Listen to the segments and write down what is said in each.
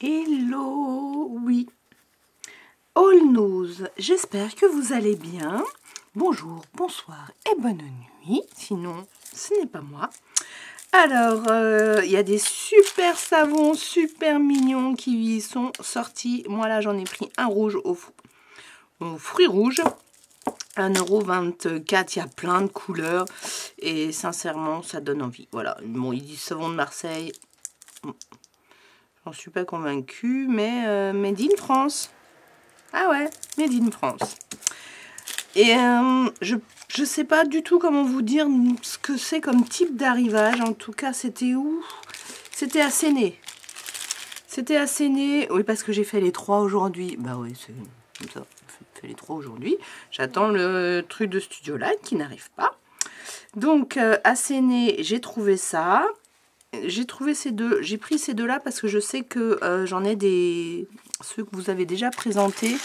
Hello, oui, all news, j'espère que vous allez bien. Bonjour, bonsoir et bonne nuit, sinon ce n'est pas moi. Alors, il y a des super savons, super mignons qui sont sortis. Moi là j'en ai pris un rouge aux fruits rouges. 1,24 €, il y a plein de couleurs et sincèrement ça donne envie. Voilà, bon, ils disent savon de Marseille. J'en suis pas convaincue, mais made in France. Ah ouais, made in France. Et je sais pas du tout comment vous dire ce que c'est comme type d'arrivage. En tout cas, c'était où? C'était à Séné. C'était à Séné. Oui, parce que j'ai fait les 3 aujourd'hui. Bah oui, c'est comme ça. J'ai fait les 3 aujourd'hui. J'attends le truc de Studio Light qui n'arrive pas. Donc, à Séné, j'ai trouvé ça. J'ai trouvé ces deux, j'ai pris ces deux-là parce que je sais que j'en ai des, ceux que vous avez déjà présentés,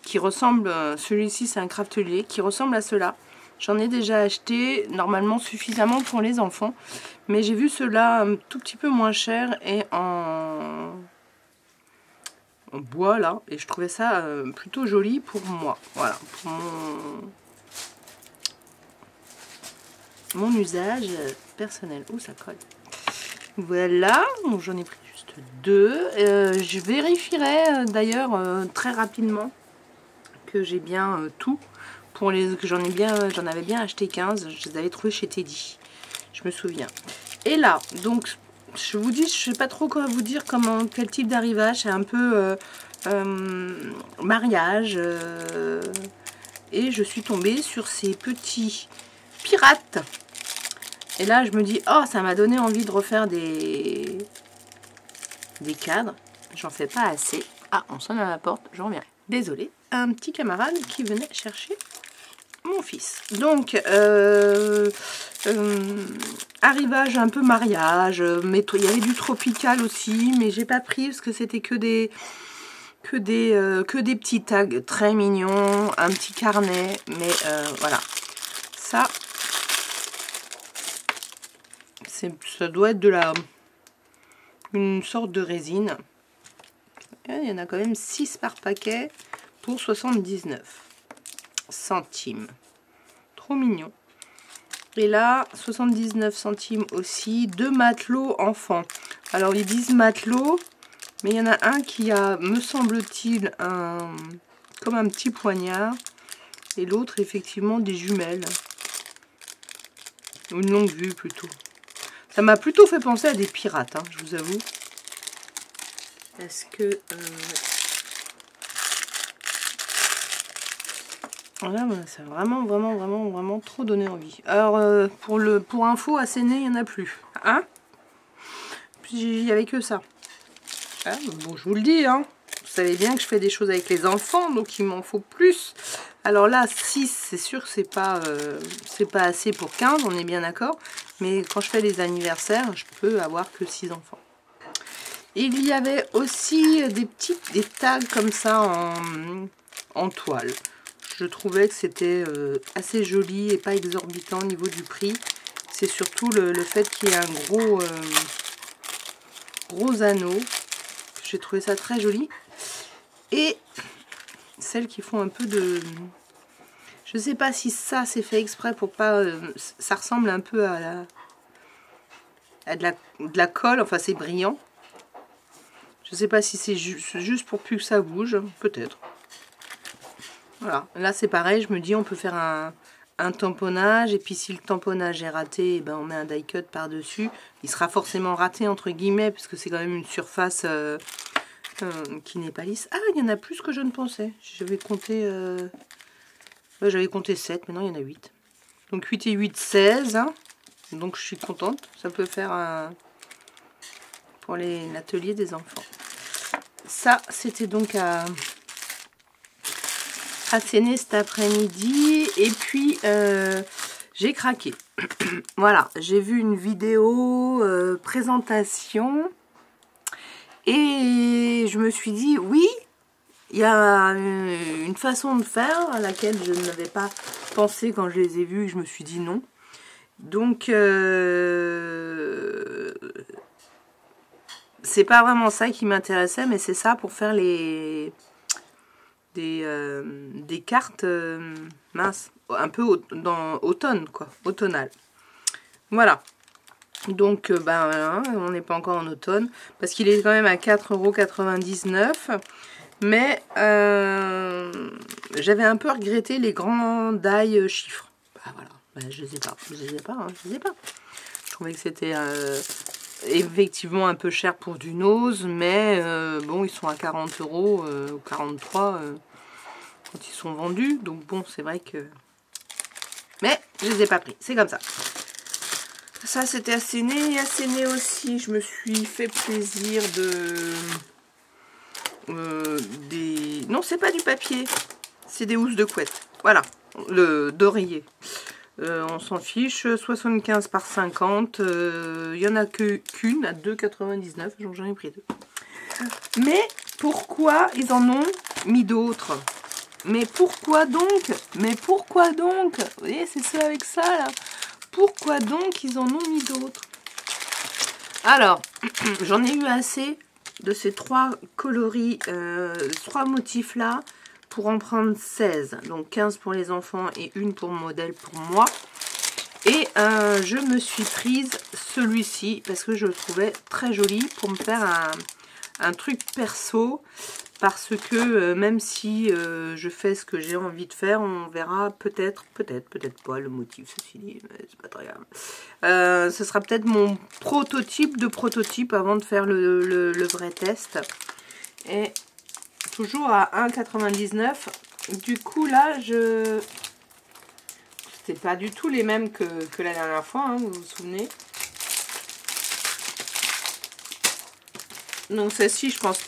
qui ressemblent, celui-ci c'est un craftelier, qui ressemble à ceux-là. J'en ai déjà acheté, normalement suffisamment pour les enfants, mais j'ai vu ceux-là un tout petit peu moins cher et en bois là, et je trouvais ça plutôt joli pour moi, voilà, pour mon usage personnel. Ouh, ça colle. Voilà, donc j'en ai pris juste 2. Je vérifierai d'ailleurs très rapidement que j'ai bien tout. Pour les que j'en avais bien acheté 15. Je les avais trouvés chez Teddy. Je me souviens. Et là, donc je vous dis, je sais pas trop quoi vous dire quel type d'arrivage. C'est un peu mariage. Et je suis tombée sur ces petits pirates. Et là, je me dis, oh, ça m'a donné envie de refaire des cadres. J'en fais pas assez. Ah, on sonne à la porte, je reviens. Désolée, un petit camarade qui venait chercher mon fils. Donc, arrivage un peu mariage, mais il y avait du tropical aussi, mais j'ai pas pris parce que c'était que des petits tags très mignons, un petit carnet, mais voilà. Ça... ça doit être une sorte de résine. Il y en a quand même 6 par paquet pour 79 centimes. Trop mignon. Et là, 79 centimes aussi. 2 matelots enfants. Alors, ils disent matelots, mais il y en a un qui a, me semble-t-il, comme un petit poignard. Et l'autre, effectivement, des jumelles. Une longue vue, plutôt. Ça m'a plutôt fait penser à des pirates, hein, je vous avoue. Parce que... voilà, ça a vraiment trop donné envie. Alors, pour info, à Séné, il n'y en a plus. Hein? Puis, il n'y avait que ça. Ah, bon, je vous le dis, hein. Vous savez bien que je fais des choses avec les enfants, donc il m'en faut plus. Alors là, 6, c'est sûr que c'est pas assez pour 15, on est bien d'accord. Mais quand je fais les anniversaires, je peux avoir que 6 enfants. Il y avait aussi des tags comme ça en toile. Je trouvais que c'était assez joli et pas exorbitant au niveau du prix. C'est surtout le fait qu'il y ait un gros anneau. J'ai trouvé ça très joli. Et celles qui font un peu de... Je sais pas si ça c'est fait exprès pour pas... ça ressemble un peu à de la colle. Enfin, c'est brillant. Je sais pas si c'est juste pour plus que ça bouge. Peut-être. Voilà. Là, c'est pareil. Je me dis, on peut faire un tamponnage. Et puis, si le tamponnage est raté, eh ben, on met un die cut par-dessus. Il sera forcément raté, entre guillemets, parce que c'est quand même une surface... qui n'est pas lisse. Ah, il y en a plus que je ne pensais. J'avais compté 7, maintenant il y en a 8. Donc 8 et 8, 16. Hein. Donc je suis contente. Ça peut faire pour l'atelier des enfants. Ça, c'était donc à Séné cet après-midi. Et puis, j'ai craqué. Voilà, j'ai vu une vidéo présentation. Et je me suis dit, oui, il y a une façon de faire à laquelle je n'avais pas pensé quand je les ai vus. Je me suis dit non. Donc, c'est pas vraiment ça qui m'intéressait, mais c'est ça pour faire des cartes minces, un peu dans automne, quoi, automnal. Voilà. Donc, ben, on n'est pas encore en automne, parce qu'il est quand même à 4,99 €. Mais j'avais un peu regretté les grands die chiffres. Bah voilà, bah, je les ai pas, je les ai pas, hein, je les ai pas. Je trouvais que c'était effectivement un peu cher pour du nose, mais bon, ils sont à 40 € ou 43 quand ils sont vendus. Donc bon, c'est vrai que... Mais je les ai pas pris, c'est comme ça. Ça, c'était Asséné. Et Asséné aussi, je me suis fait plaisir non, c'est pas du papier, c'est des housses de couette. Voilà, d'oreiller. On s'en fiche, 75 par 50. Il y en a qu'une à 2,99 €, donc j'en ai pris deux. Mais pourquoi ils en ont mis d'autres? Mais pourquoi donc? Mais pourquoi donc? Vous voyez, c'est ça avec ça là. Pourquoi donc ils en ont mis d'autres? Alors, j'en ai eu assez de ces trois coloris, trois motifs là, pour en prendre 16. Donc 15 pour les enfants et une pour modèle pour moi. Et je me suis prise celui-ci parce que je le trouvais très joli pour me faire un truc perso. Parce que même si je fais ce que j'ai envie de faire, on verra peut-être pas le motif, ceci dit, mais c'est pas très grave. Ce sera peut-être mon prototype de prototype avant de faire le vrai test. Et toujours à 1,99 €. Du coup là, c'est pas du tout les mêmes que la dernière fois, hein, vous vous souvenez. Donc celle-ci, je pense...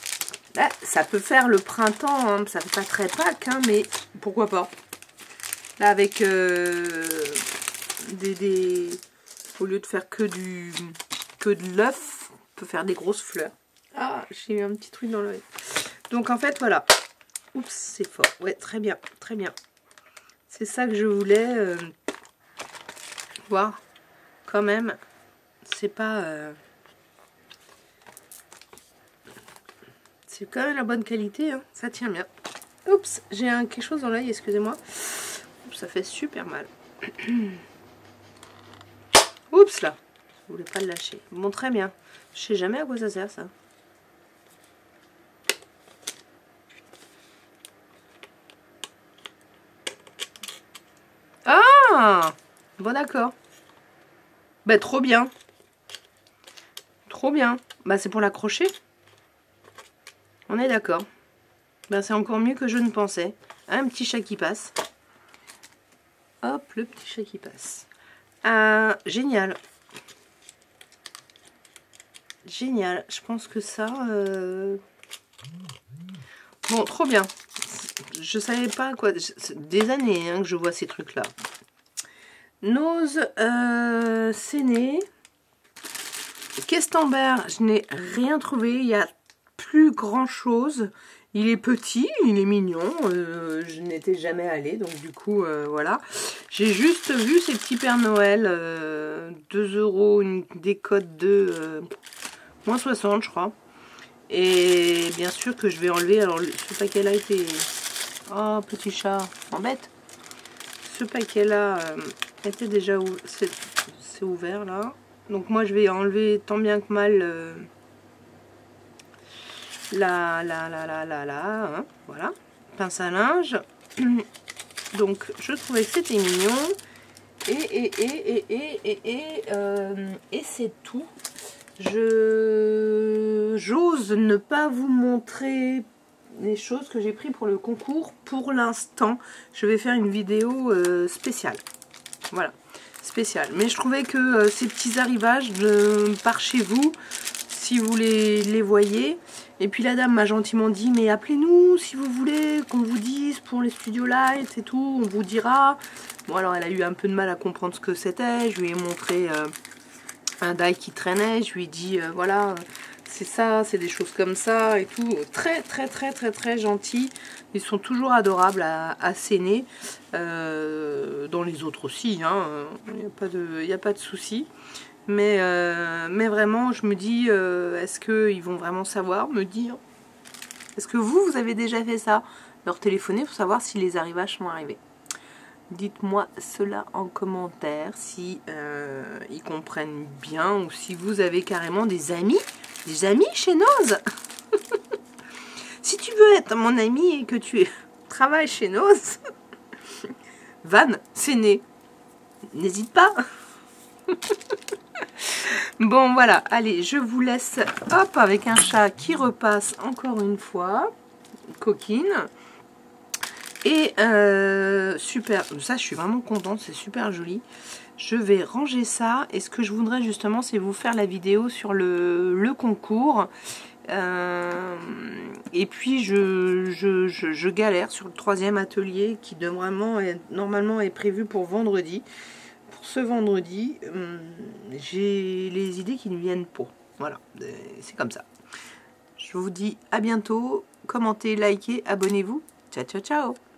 Là, ça peut faire le printemps, hein, ça fait pas très Pâques, hein, mais pourquoi pas. Là, avec au lieu de faire que de l'œuf, on peut faire des grosses fleurs. Ah, j'ai eu un petit truc dans l'œil. Donc en fait, voilà. Oups, c'est fort. Ouais, très bien, très bien. C'est ça que je voulais voir. Quand même, c'est pas... C'est quand même la bonne qualité, hein. Ça tient bien. Oups, j'ai quelque chose dans l'œil, excusez-moi. Ça fait super mal. Oups là, je voulais pas le lâcher. Bon, très bien. Je sais jamais à quoi ça sert ça. Ah, bon d'accord. Bah trop bien. Trop bien. Bah c'est pour l'accrocher. On est d'accord. Ben, c'est encore mieux que je ne pensais. Un petit chat qui passe. Hop, le petit chat qui passe. Génial. Génial. Je pense que ça... Bon, trop bien. Je savais pas quoi... Des années hein, que je vois ces trucs-là. Nose Séné. Questember, je n'ai rien trouvé. Il y a plus grand chose. Il est petit, il est mignon. Je n'étais jamais allée, donc du coup, voilà. J'ai juste vu ces petits Pères Noël. 2 €, une décote de moins 60, je crois. Et bien sûr que je vais enlever. Alors, ce paquet-là était... Oh, petit chat, embête. Ce paquet-là était déjà... C'est ouvert, là. Donc moi, je vais enlever tant bien que mal... hein, voilà, pince à linge. Donc je trouvais que c'était mignon et c'est tout. J'ose ne pas vous montrer les choses que j'ai pris pour le concours pour l'instant. Je vais faire une vidéo spéciale, voilà, spéciale. Mais je trouvais que ces petits arrivages par chez vous, si vous les voyez. Et puis la dame m'a gentiment dit, mais appelez-nous si vous voulez qu'on vous dise pour les studio lights et tout, on vous dira. Bon, alors elle a eu un peu de mal à comprendre ce que c'était. Je lui ai montré un die qui traînait. Je lui ai dit, voilà, c'est ça, c'est des choses comme ça et tout. Très, très, très, très, très gentils. Ils sont toujours adorables à Séné. Dans les autres aussi, hein. Il n'y a pas de souci. Mais vraiment, je me dis, est-ce qu'ils vont vraiment savoir me dire? Est-ce que vous avez déjà fait ça? Leur téléphoner pour savoir si les arrivages sont arrivés. Dites-moi cela en commentaire, si ils comprennent bien ou si vous avez carrément des amis chez Noz. Si tu veux être mon ami et que tu travailles chez Noz, Van, c'est né. N'hésite pas. Bon, voilà. Allez, je vous laisse, hop, avec un chat qui repasse encore une fois. Coquine. Et super. Ça, je suis vraiment contente. C'est super joli. Je vais ranger ça. Et ce que je voudrais justement, c'est vous faire la vidéo sur le concours. Et puis je galère sur le 3e atelier qui normalement est prévu pour vendredi. Pour ce vendredi, j'ai les idées qui ne viennent pas. Voilà, c'est comme ça. Je vous dis à bientôt. Commentez, likez, abonnez-vous. Ciao, ciao, ciao.